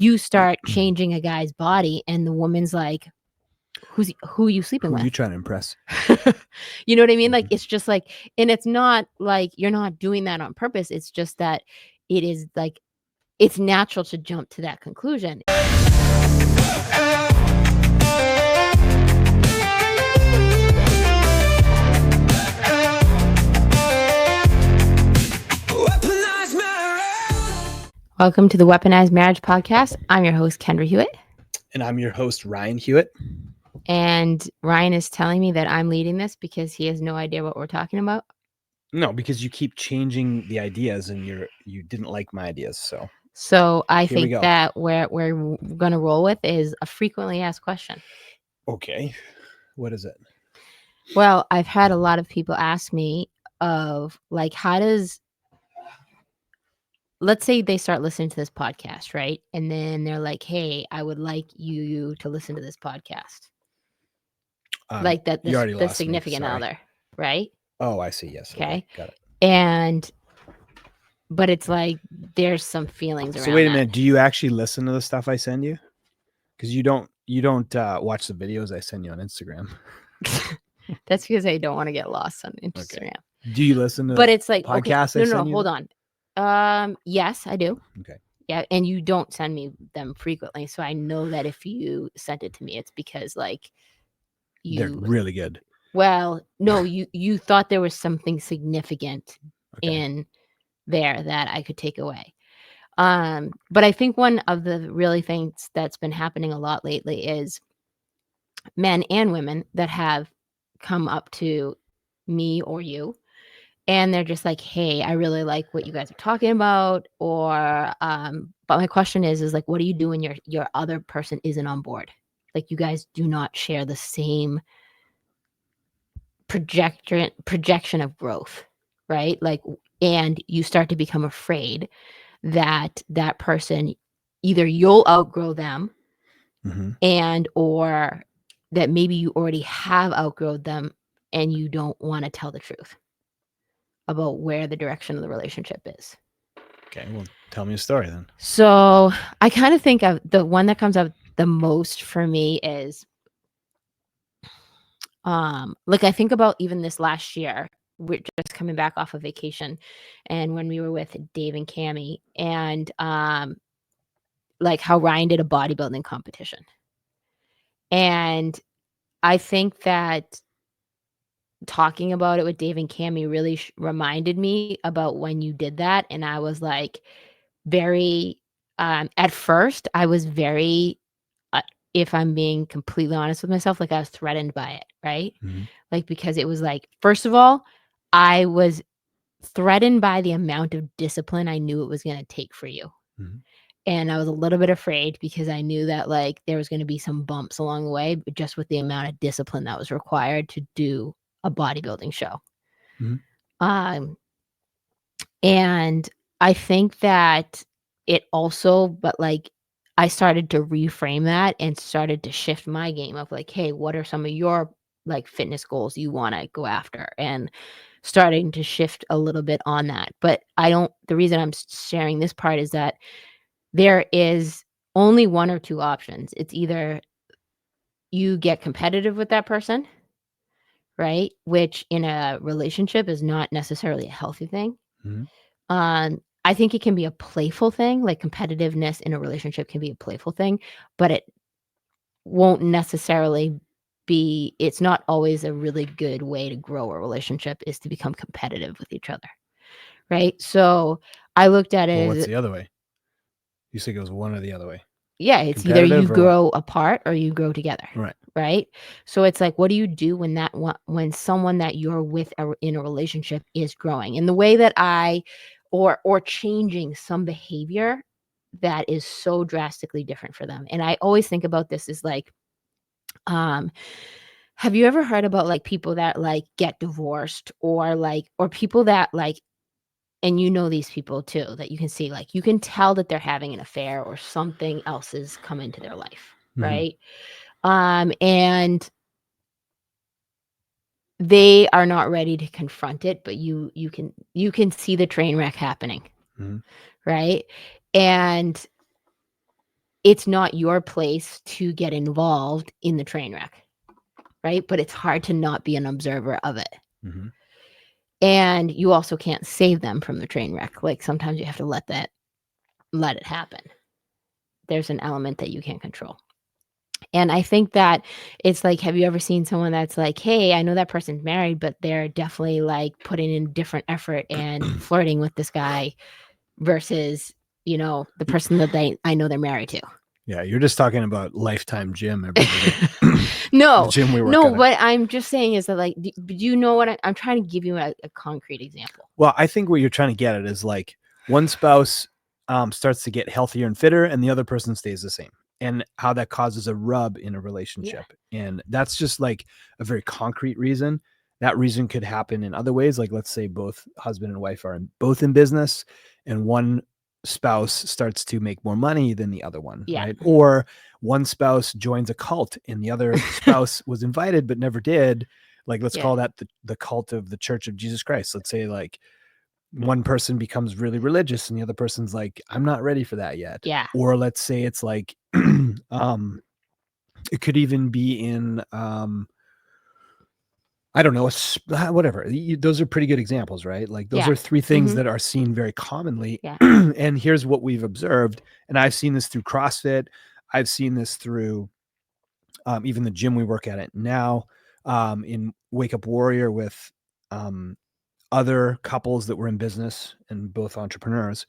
you start changing a guy's body and the woman's like, who are you sleeping Who with? are you trying to impress? You know what I mean? Like, it's just like, and it's not like you're not doing that on purpose. It's just that it is like, it's natural to jump to that conclusion. Welcome to the Weaponized Marriage podcast. I'm your host, Kendra Hewitt. And I'm your host, Ryan Hewitt. And Ryan is telling me that I'm leading this because he has no idea what we're talking about. No, because you keep changing the ideas and you didn't like my ideas. So I Here we think go. that where we're going to roll with is a frequently asked question. Okay. What is it? Well, I've had a lot of people ask me of like, let's say they start listening to this podcast, right? And then they're like, hey, I would like you to listen to this podcast. Like that, you already the lost me, significant sorry. other, right? Oh, I see. Yes. Okay. Got it. But it's like, there's some feelings around So wait a that. minute. Do you actually listen to the stuff I send you? Because you don't watch the videos I send you on Instagram. That's because I don't want to get lost on Instagram. Okay. Do you listen to but it's like, podcasts? Okay, no, hold on. Yes, I do. Okay. Yeah, and you don't send me them frequently, so I know that if you sent it to me, it's because like they're really good. Well, no, you thought there was something significant in there that I could take away. But I think one of the really things that's been happening a lot lately is men and women that have come up to me or you, and they're just like, hey, I really like what you guys are talking about. Or but my question is like, what do you do when your other person isn't on board? Like, you guys do not share the same projection of growth, right? Like, and you start to become afraid that that person, either you'll outgrow them, and or that maybe you already have outgrown them and you don't want to tell the truth about where the direction of the relationship is. Okay, well, tell me a story then. So I kind of think of the one that comes up the most for me is, like, I think about even this last year, we're just coming back off of vacation, and when we were with Dave and Cammie, and like how Ryan did a bodybuilding competition. And I think that talking about it with Dave and Cammie really reminded me about when you did that. And I was like, very, at first, I was very, if I'm being completely honest with myself, like I was threatened by it, right? Like, because it was like, first of all, I was threatened by the amount of discipline I knew it was going to take for you. And I was a little bit afraid because I knew that like there was going to be some bumps along the way, but just with the amount of discipline that was required to do a bodybuilding show. And I think that it also, but like I started to reframe that and started to shift my game of like, hey, what are some of your like fitness goals you want to go after? And starting to shift a little bit on that. But the reason I'm sharing this part is that there is only one or two options. It's either you get competitive with that person, right? Which in a relationship is not necessarily a healthy thing. I think it can be a playful thing, like competitiveness in a relationship can be a playful thing, but it won't necessarily be, it's not always a really good way to grow a relationship is to become competitive with each other. Right. So I looked at it. Well, what's the other way? You said it goes one or the other way. Yeah, it's either you grow apart or you grow together. Right. Right. So it's like, what do you do when someone that you're with in a relationship is growing? And the way that or changing some behavior that is so drastically different for them. And I always think about this as like, have you ever heard about like people that like get divorced or people that like, and you know these people too, that you can see, like, you can tell that they're having an affair or something else has come into their life, right? And they are not ready to confront it, but you can see the train wreck happening, right? And it's not your place to get involved in the train wreck, right? But it's hard to not be an observer of it. Mm-hmm. And you also can't save them from the train wreck. Like sometimes you have to let it happen. There's an element that you can't control. And I think that it's like, have you ever seen someone that's like, hey, I know that person's married, but they're definitely like putting in different effort and flirting with this guy versus, the person that I know they're married to. Yeah, you're just talking about Lifetime Gym, everybody. The No, gym we work no, at. what I'm just saying is that, like, do you know what I'm trying to give you a concrete example? Well, I think what you're trying to get at is like one spouse starts to get healthier and fitter, and the other person stays the same, and how that causes a rub in a relationship. And that's just like a very concrete reason. That reason could happen in other ways. Like, let's say both husband and wife are both in business, and one spouse starts to make more money than the other one, Yeah. right? Or one spouse joins a cult and the other spouse was invited but never did. Like, let's call that the cult of the Church of Jesus Christ. Let's say like one person becomes really religious and the other person's like, I'm not ready for that yet. Yeah. Or let's say it's like, it could even be in, I don't know, whatever. Those are pretty good examples, right? Like those are three things that are seen very commonly. Yeah. And here's what we've observed. And I've seen this through CrossFit. I've seen this through even the gym we work at now, in Wake Up Warrior with other couples that were in business and both entrepreneurs,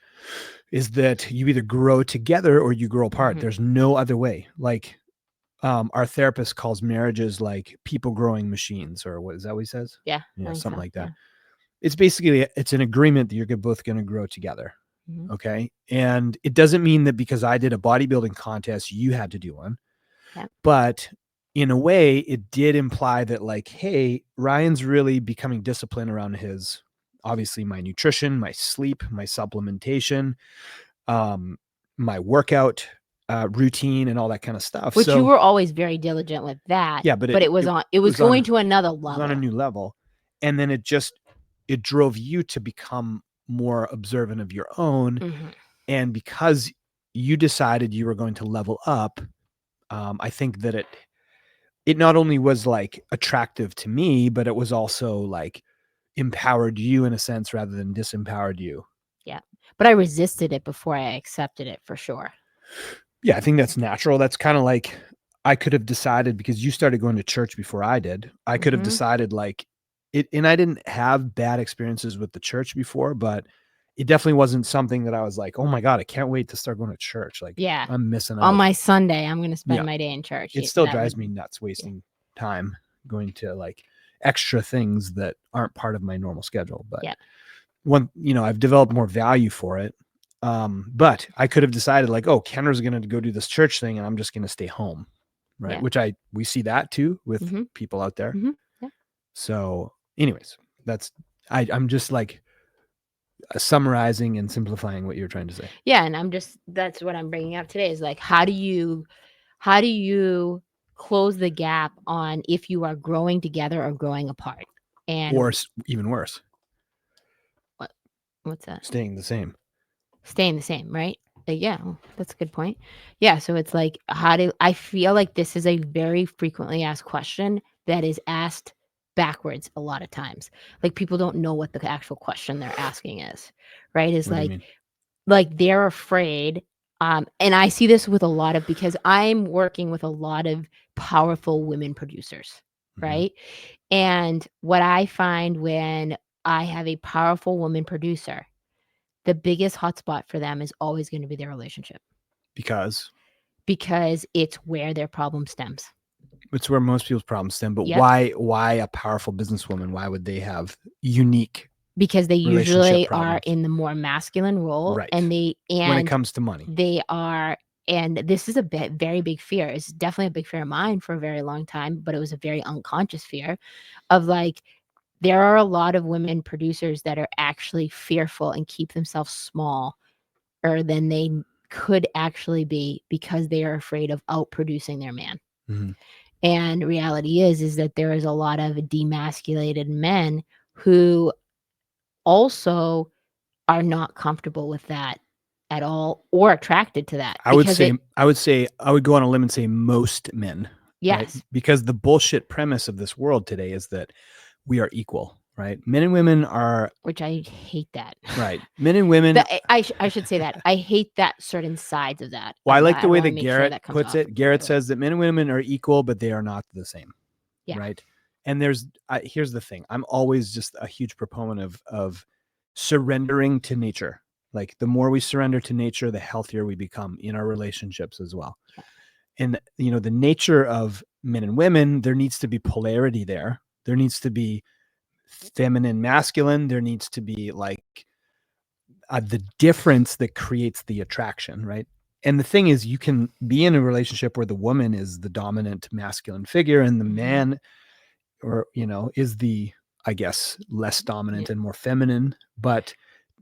is that you either grow together or you grow apart. There's no other way. Like our therapist calls marriages like people growing machines, or what is that what he says? Yeah. Something like that. It's basically, it's an agreement that you're both going to grow together. Okay. And it doesn't mean that because I did a bodybuilding contest, you had to do one. Yeah. But in a way, it did imply that like, hey, Ryan's really becoming disciplined around his, obviously my nutrition, my sleep, my supplementation, my workout routine and all that kind of stuff. Which so you were always very diligent with that. Yeah, but it was going to another it was on a level. new level. And then it drove you to become more observant of your own. And because you decided you were going to level up, I think that it not only was like attractive to me, but it was also like empowered you in a sense rather than disempowered you. Yeah. But I resisted it before I accepted it, for sure. Yeah, I think that's natural. That's kind of like, I could have decided, because you started going to church before I did. I could have decided like it, and I didn't have bad experiences with the church before, but it definitely wasn't something that I was like, oh my God, I can't wait to start going to church. Like, Yeah. I'm missing out. On my Sunday, I'm going to spend my day in church. It still drives me nuts wasting time going to like extra things that aren't part of my normal schedule. But I've developed more value for it. But I could have decided like, oh, Kendra's going to go do this church thing and I'm just going to stay home. Right. Which we see that too with people out there. Yeah. So anyways, I'm just like summarizing and simplifying what you're trying to say. Yeah. And that's what I'm bringing up today is like, how do you close the gap on if you are growing together or growing apart? Or even worse. What's that? Staying the same, right? Yeah, that's a good point. Yeah, so it's like, I feel like this is a very frequently asked question that is asked backwards a lot of times. Like people don't know what the actual question they're asking is, right? Is like they're afraid. And I see this with a lot of, because I'm working with a lot of powerful women producers, right? And what I find when I have a powerful woman producer, the biggest hotspot for them is always going to be their relationship. Because it's where their problem stems. It's where most people's problems stem. But why a powerful businesswoman? Why would they have unique? Because they usually are in the more masculine role, right? And when it comes to money, they are. And this is a very big fear. It's definitely a big fear of mine for a very long time, but it was a very unconscious fear of like, there are a lot of women producers that are actually fearful and keep themselves smaller than they could actually be because they are afraid of outproducing their man. And reality is that there is a lot of demasculated men who also are not comfortable with that at all or attracted to that I would because say it I would go on a limb and say most men, right? yes, Because the bullshit premise of this world today is that we are equal, right? Men and women are which I hate that. right. Men and women. I should say that. I hate that certain sides of that. Well, I like I the way wanna that make sure Garrett that comes puts off it. the right Garrett way. says that men and women are equal, but they are not the same, Yeah. right? And here's the thing: I'm always just a huge proponent of surrendering to nature. Like the more we surrender to nature, the healthier we become in our relationships as well. Yeah. And the nature of men and women, there needs to be polarity there. There needs to be feminine, masculine. There needs to be like the difference that creates the attraction, right? And the thing is, you can be in a relationship where the woman is the dominant masculine figure and the Mhm. man, or is the, I guess, less Yeah. dominant and more feminine. But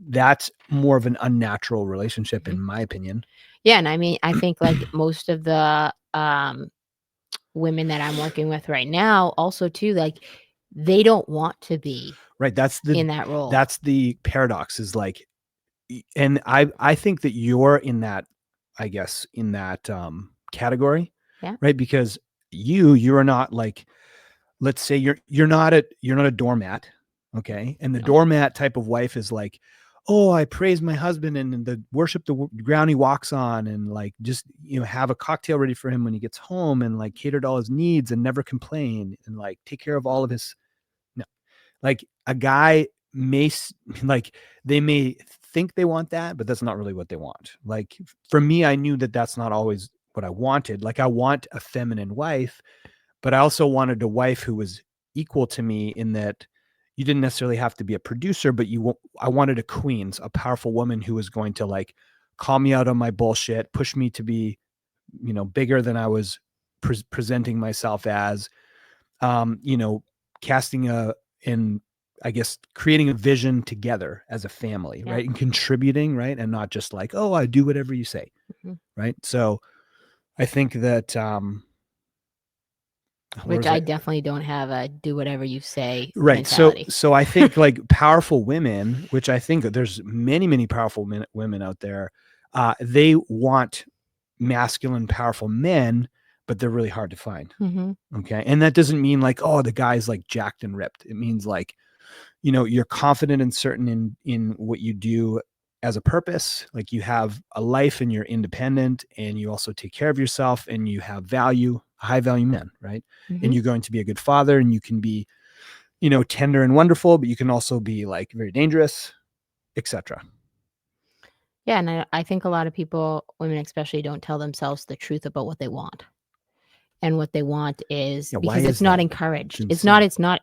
that's more of an unnatural relationship, Mhm. in my opinion. Yeah, and I mean, I think, like, most of the, women that I'm working with right now also too, like, they don't want to be Right? in that role. That's the paradox. Is like, and I think that you're in that, I guess, in that category, Yeah. right? Because you are not like, let's say you're not a doormat, okay? And the Nope. doormat type of wife is like, oh, I praise my husband and the worship the ground he walks on, and like just have a cocktail ready for him when he gets home, and like cater to all his needs and never complain and like take care of all of his. No, like a guy may like they may think they want that, but that's not really what they want. Like for me, I knew that that's not always what I wanted. Like I want a feminine wife, but I also wanted a wife who was equal to me in that you didn't necessarily have to be a producer, but I wanted a queen, a powerful woman who was going to like call me out on my bullshit, push me to be, bigger than I was presenting myself as, you know, casting and I guess creating a vision together as a family, Yeah. right? And contributing, right? And not just like, oh, I do whatever you say, Mhm. right? So I think that where Which was I I? definitely don't have a do whatever you say Right. So mentality. so I think like powerful women, which I think there's many, many powerful women out there, they want masculine, powerful men, but they're really hard to find. Mhm. Okay. And that doesn't mean like, oh, the guy's like jacked and ripped. It means like, you're confident and certain in what you do as a purpose. Like you have a life and you're independent and you also take care of yourself and you have value, a high value man, right? And Mhm. you're going to be a good father and you can be, tender and wonderful, but you can also be like very dangerous, etc. Yeah, and I think a lot of people, women especially, don't tell themselves the truth about what they want. And what they want is Yeah. Why because it's is not that? It's encouraged. insane.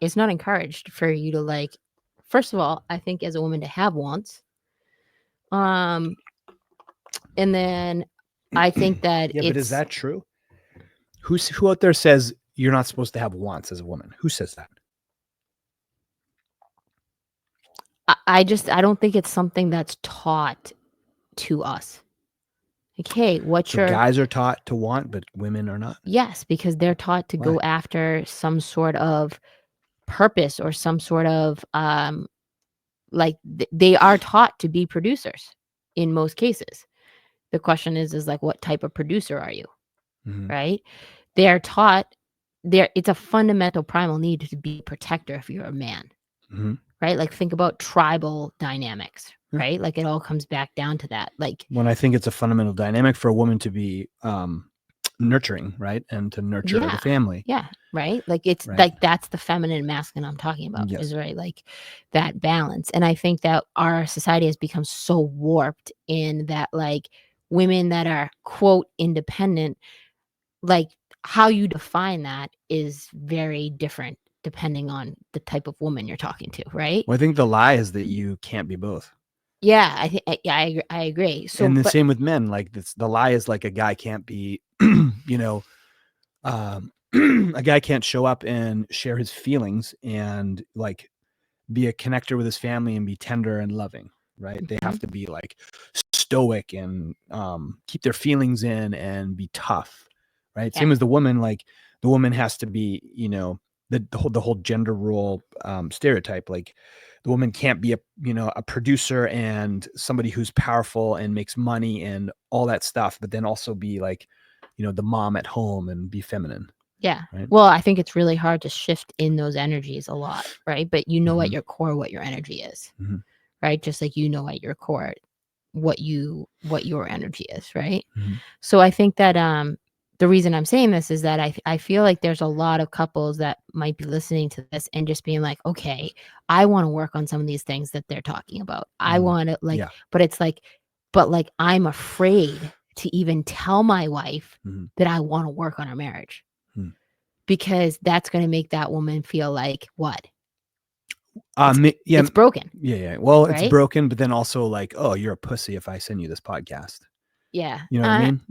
It's not encouraged for you to, like, first of all, I think as a woman to have wants. Um, and then I think that Yeah. But is it's that true? Who out there says you're not supposed to have wants as a woman? Who says that? I don't think it's something that's taught to us. Like, "Hey, what's So your" guys are taught to want, but women are not. yes, because they're taught to Why? go after some sort of purpose or some sort of, like, they are taught to be producers in most cases. The question is, like, what type of producer are you, Mm-hmm. right? They are taught there it's a fundamental primal need to be a protector if you're a man, Mm-hmm. right? Like, think about tribal dynamics, Yeah. right? Like, it all comes back down to that. Like, When I think it's a fundamental dynamic for a woman to be nurturing, right, and to nurture the yeah, family, yeah, right? Like, it's right? like that's the feminine and masculine I'm talking about, Yes. is right, like that balance. And I think that our society has become so warped in that, like, women that are quote independent, like, how you define that is very different depending on the type of woman you're talking to, right? Well, I think the lie is that you can't be both. Yeah, I think yeah, I agree. So, And the but same with men. Like the lie is like a guy can't be, you know, a guy can't show up and share his feelings and like be a connector with his family and be tender and loving, right? They mhm, have to be like stoic and keep their feelings in and be tough, right? yeah, Same as the woman. Like the woman has to be, the whole gender role stereotype. Like the woman can't be a producer and somebody who's powerful and makes money and all that stuff, but then also be like, the mom at home and be feminine. Yeah. Right. Well, I think it's really hard to shift in those energies a lot, right? But you know at Mhm. your core what your energy is, Mhm. right? Just like you know at your core what your energy is, right? Mhm. So I think that the reason I'm saying this is that I feel like there's a lot of couples that might be listening to this and just being like, okay, I want to work on some of these things that they're talking about. I Mhm. want to like, Yeah. but it's like, but like I'm afraid to even tell my wife Mhm. that I want to work on our marriage Mhm. because that's going to make that woman feel like what? Yeah. It's broken, Yeah. Well, it's right? broken, but then also like, oh, you're a pussy if I send you this podcast. Yeah. You know what I mean?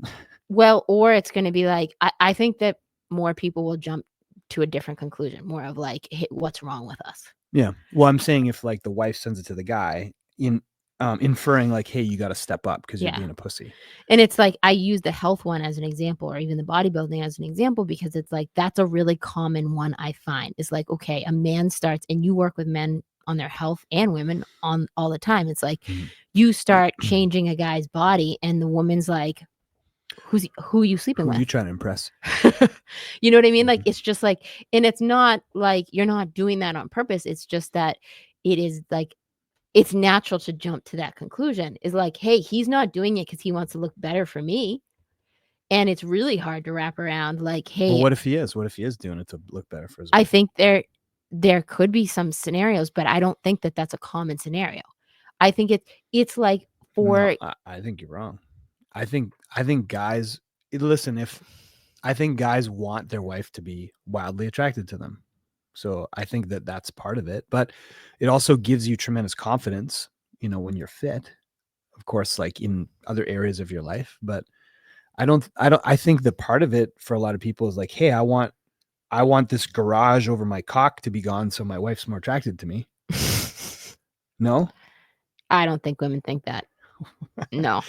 Well, or it's going to be like, I think that more people will jump to a different conclusion, more of like, hey, what's wrong with us? Yeah. Well, I'm saying if like the wife sends it to the guy inferring like, hey, you got to step up because you're Yeah. being a pussy. And it's like, I use the health one as an example, or even the bodybuilding as an example, because it's like, that's a really common one I find. It's like, okay, a man starts, and you work with men on their health and women on all the time. It's like, Mhm. you start changing a guy's body, and the woman's like, who are you sleeping Who are with? you trying to impress? You know what I mean? Like, Mhm. it's just like, and it's not like you're not doing that on purpose. It's just that it is like, it's natural to jump to that conclusion is like, hey, he's not doing it because he wants to look better for me. And it's really hard to wrap around like, Well, hey, what if he is? What if he is doing it to look better for his I wife? think there could be some scenarios, but I don't think that that's a common scenario. I think it's like No, for I think you're wrong. I think guys listen, if I think guys want their wife to be wildly attracted to them. So I think that that's part of it, but it also gives you tremendous confidence, when you're fit, of course, like in other areas of your life. But I think the part of it for a lot of people is like, hey, I want this garage over my cock to be gone so my wife's more attracted to me. No, I don't think women think that. No.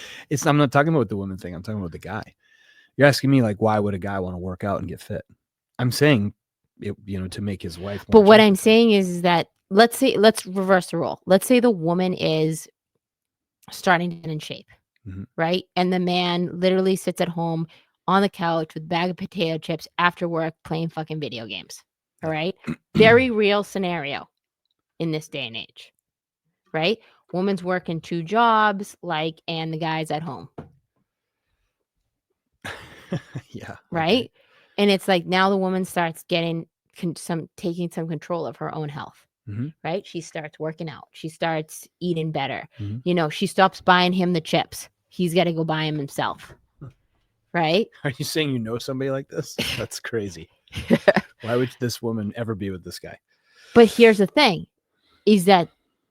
I'm not talking about the woman thing. I'm talking about the guy. You're asking me like, why would a guy want to work out and get fit? I'm saying it, to make his wife more But what I'm attracted to him. saying is that let's reverse the role. Let's say the woman is starting to get in shape, Mhm. right? And the man literally sits at home on the couch with a bag of potato chips after work playing fucking video games. All Yeah. right. Very real scenario in this day and age, right? Woman's working 2 jobs, like, and the guy's at home, Yeah. Okay. right? And it's like now the woman starts getting taking some control of her own health. Mm-hmm. Right? She starts working out. She starts eating better. Mm-hmm. She stops buying him the chips. He's got to go buy them himself. Right? Are you saying you know somebody like this? That's crazy. Why would this woman ever be with this guy? But here's the thing is that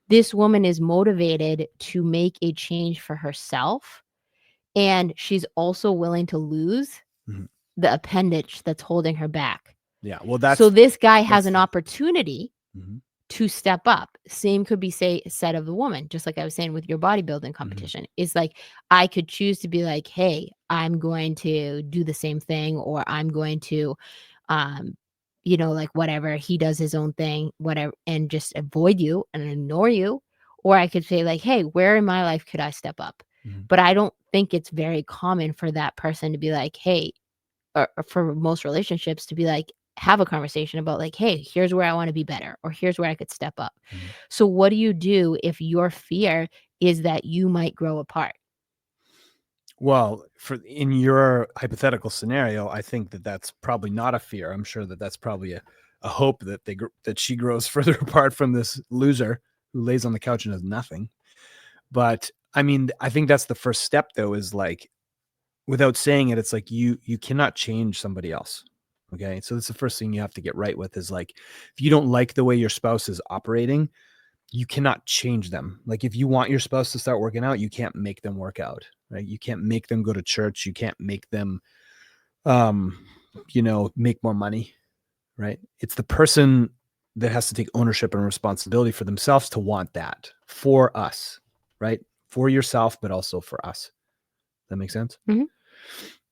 this woman is motivated to make a change for herself. And she's also willing to lose Mhm. the appendage that's holding her back. Yeah. Well, So this guy has that's an opportunity Mhm. to step up. Same could be said of the woman, just like I was saying with your bodybuilding competition. It's like I could choose to be like, hey, I'm going to do the same thing, or I'm going to like whatever, he does his own thing, whatever, and just avoid you and ignore you. Or I could say, like, hey, where in my life could I step up? Mhm. But I don't think it's very common for that person to be like, hey, or for most relationships to be like, have a conversation about like, hey, here's where I want to be better, or here's where I could step up. Mhm. So what do you do if your fear is that you might grow apart? Well, in your hypothetical scenario, I think that that's probably not a fear. I'm sure that that's probably a hope that that she grows further apart from this loser who lays on the couch and does nothing. But I mean, I think that's the first step, though, is like, without saying it, it's like you cannot change somebody else. Okay, so that's the first thing you have to get right with is like, if you don't like the way your spouse is operating, you cannot change them. Like if you want your spouse to start working out, you can't make them work out, right? You can't make them go to church. You can't make them, make more money, right? It's the person that has to take ownership and responsibility for themselves to want that for us, right? For yourself, but also for us. That makes sense? Mhm.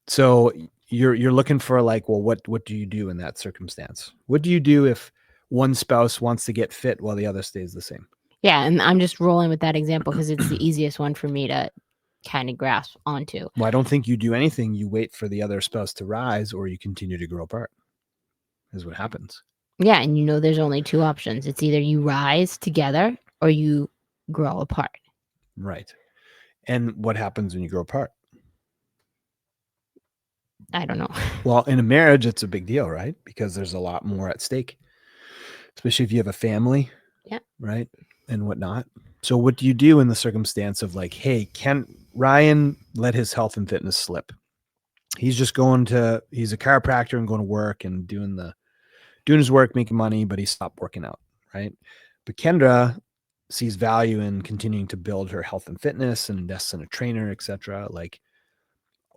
So, you're looking for like, well, what do you do in that circumstance? What do you do if one spouse wants to get fit while the other stays the same? Yeah, and I'm just rolling with that example because it's the easiest one for me to kind of grasp onto. Well, I don't think you do anything. You wait for the other spouse to rise, or you continue to grow apart. Is what happens. Yeah, and you know there's only two options. It's either you rise together or you grow apart. Right. And what happens when you grow apart? I don't know. Well, in a marriage, it's a big deal, right? Because there's a lot more at stake, especially if you have a family, Yeah. right? And whatnot. So, what do you do in the circumstance of like, hey, can Ryan let his health and fitness slip? He's just he's a chiropractor and going to work and doing his work, making money, but he stopped working out, right? But Kendra sees value in continuing to build her health and fitness and invests in a trainer, etc. Like,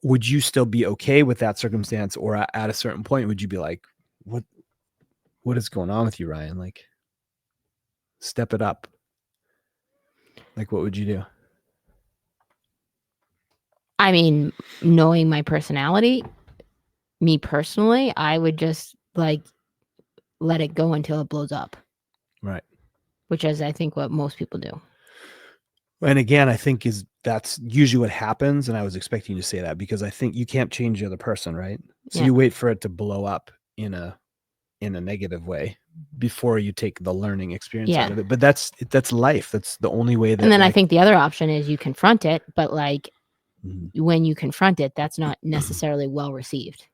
would you still be okay with that circumstance, or at a certain point would you be like, what is going on with you, Ryan? Like, step it up. Like, what would you do? I mean, knowing my personality, me personally, I would just like let it go until it blows up, Right. which is I think what most people do. And again, I think that's usually what happens. And I was expecting you to say that because I think you can't change the other person, right? So Yeah. you wait for it to blow up in a negative way before you take the learning experience out of it. But that's life. That's the only way that. And then I think the other option is you confront it, but like when you confront it, that's not necessarily well received.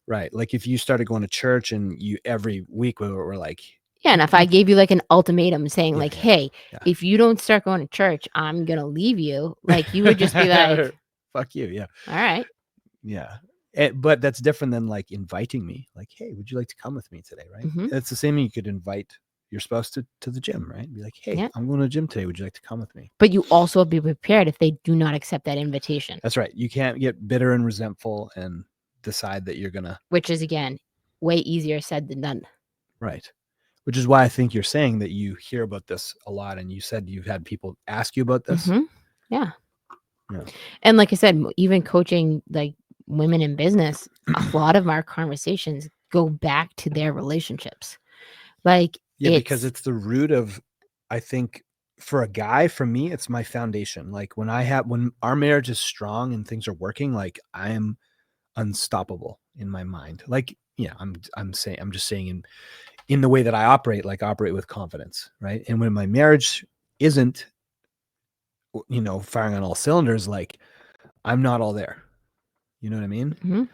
Right. Like if you started going to church and you every week we're like, yeah, and if I gave you like an ultimatum saying like, hey, if you don't start going to church, I'm gonna leave you, like you would just be like, fuck you. Yeah. All right. Yeah. But that's different than like inviting me. Like, hey, would you like to come with me today? Right. It's the same. You could invite your spouse to the gym, right? Be like, hey, I'm going to the gym today. Would you like to come with me? But you also be prepared if they do not accept that invitation. That's right. You can't get bitter and resentful and decide that you're gonna. Which is again way easier said than done. Right. Which is why I think you're saying that you hear about this a lot, and you said you've had people ask you about this. Yeah. And like I said, even coaching like women in business, a lot of our conversations go back to their relationships. Like, because it's the root of, I think, for a guy, for me, it's my foundation. Like when our marriage is strong and things are working, like I am unstoppable in my mind. Like, yeah, I'm just saying in the way that I operate with confidence, right? And when my marriage isn't, firing on all cylinders, like I'm not all there. You know what I mean?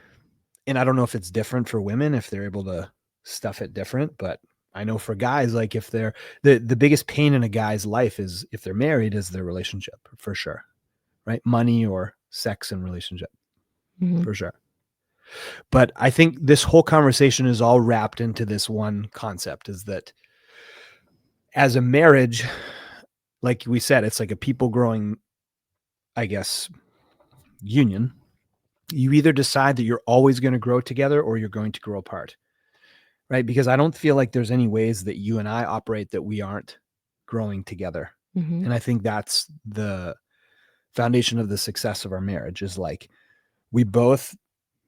And I don't know if it's different for women, if they're able to stuff it different, but I know for guys, like if they're the biggest pain in a guy's life is if they're married is their relationship, for sure. Right? Money or sex and relationship, for sure. But I think this whole conversation is all wrapped into this one concept, is that as a marriage, like we said, it's like a people growing, I guess, union. You either decide that you're always going to grow together or you're going to grow apart. Right? Because I don't feel like there's any ways that you and I operate that we aren't growing together. And I think that's the foundation of the success of our marriage, is like we both,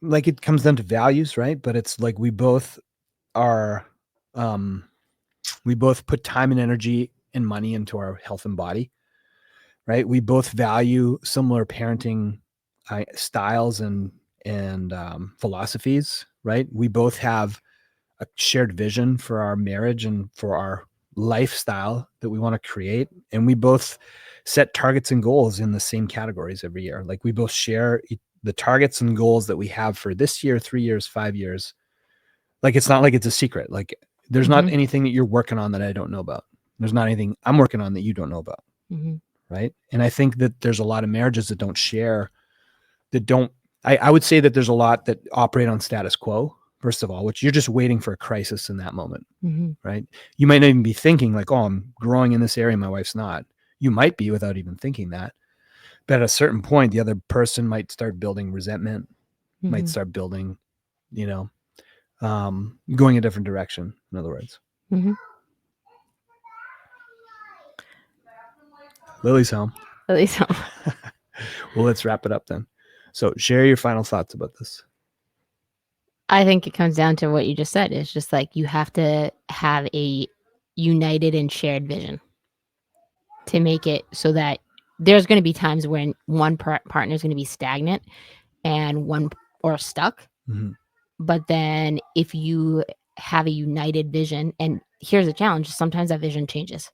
like it comes down to values, right? But it's like we both are, we both put time and energy and money into our health and body, right? We both value similar parenting styles and philosophies, right? We both have a shared vision for our marriage and for our lifestyle that we want to create. And we both set targets and goals in the same categories every year. Like we both share the targets and goals that we have for this year, 3 years, 5 years. Like, it's not like it's a secret. Like there's not anything that you're working on that I don't know about. There's not anything I'm working on that you don't know about. Right. And I think that there's a lot of marriages that don't share, I would say that there's a lot that operate on status quo, first of all, which you're just waiting for a crisis in that moment, right? You might not even be thinking like, oh, I'm growing in this area, my wife's not. You might be without even thinking that. But at a certain point, the other person might start building resentment, might start building, going a different direction, in other words. Lily's home. Well, let's wrap it up then. So share your final thoughts about this. I think it comes down to what you just said. It's just like you have to have a united and shared vision to make it so that there's going to be times when one partner is going to be stagnant and one or stuck. Mm-hmm. But then if you have a united vision, and here's a challenge, sometimes that vision changes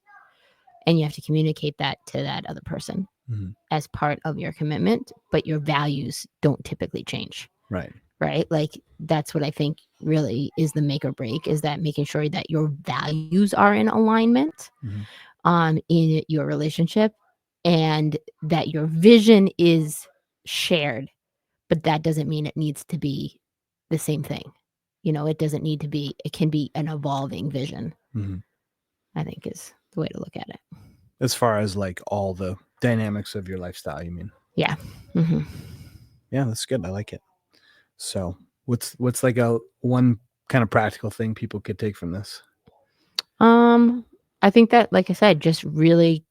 and you have to communicate that to that other person Mm-hmm. as part of your commitment, but your values don't typically change. Right. Right? Like that's what I think really is the make or break, is that making sure that your values are in alignment Mm-hmm. in your relationship, and that your vision is shared, but that doesn't mean it needs to be the same thing. It doesn't need to be, it can be an evolving vision, Mm-hmm. I think is the way to look at it. As far as like all the dynamics of your lifestyle, you mean? Yeah. Mm-hmm. Yeah, that's good. I like it. So what's like a one kind of practical thing people could take from this? I think that, like I said, just really,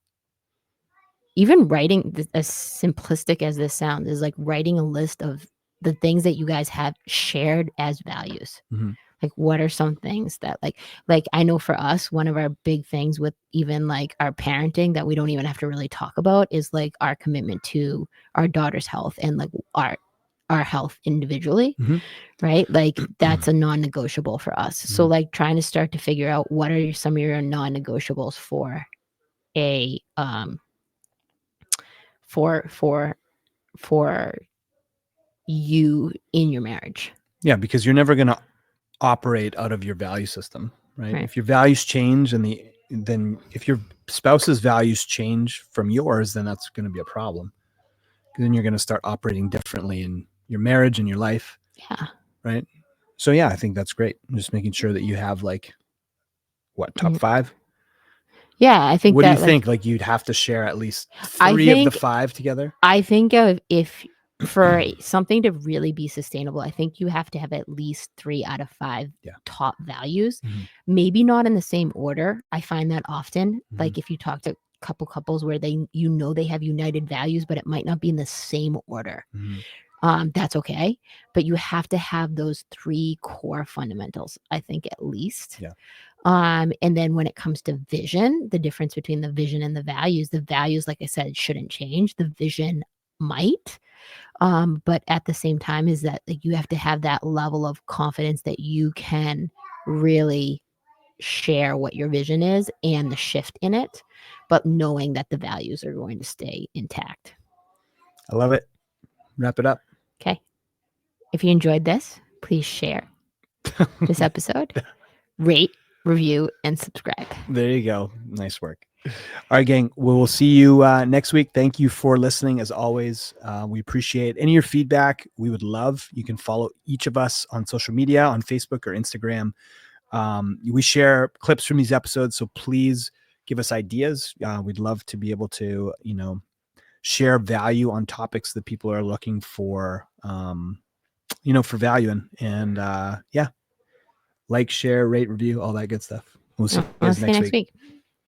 even writing, as simplistic as this sounds, is like writing a list of the things that you guys have shared as values. Mm-hmm. Like, what are some things that, like I know for us, one of our big things with even like our parenting that we don't even have to really talk about is like our commitment to our daughter's health and like our health individually, Mm-hmm. right? Like that's a non-negotiable for us. So Mm-hmm. like trying to start to figure out what are some of your non-negotiables for a for for you in your marriage. Yeah, because you're never going to operate out of your value system, right? Right. If your values change then if your spouse's values change from yours, then that's going to be a problem. Then you're going to start operating differently in your marriage and your life, Yeah. right? So yeah, I think that's great. Just making sure that you have like top Mhm. 5. Yeah, I think What do you that like think? Like you'd have to share at least I 3 of the think 5 together? I think of if for something to really be sustainable, I think you have to have at least 3 out of 5 Yeah. top values. Mm-hmm. Maybe not in the same order. I find that often. Mm-hmm. Like if you talk to couples where they they have united values, but it might not be in the same order. That's okay. But you have to have those 3 core fundamentals, I think, at least. Yeah. And then when it comes to vision, the difference between the vision and the values, like I said, shouldn't change. The vision might. But at the same time, is that like you have to have that level of confidence that you can really share what your vision is and the shift in it, but knowing that the values are going to stay intact. I love it. Wrap it up. Okay. If you enjoyed this, please share this episode, rate, review, and subscribe. There you go. Nice work. All right, gang. We'll see you next week. Thank you for listening. As always, we appreciate any of your feedback. We would love. You can follow each of us on social media, on Facebook or Instagram. We share clips from these episodes, so please give us ideas. We'd love to be able to, share value on topics that people are looking for, for value in. And yeah, like, share, rate, review, all that good stuff. We'll see you I'll guys see you next next week. week.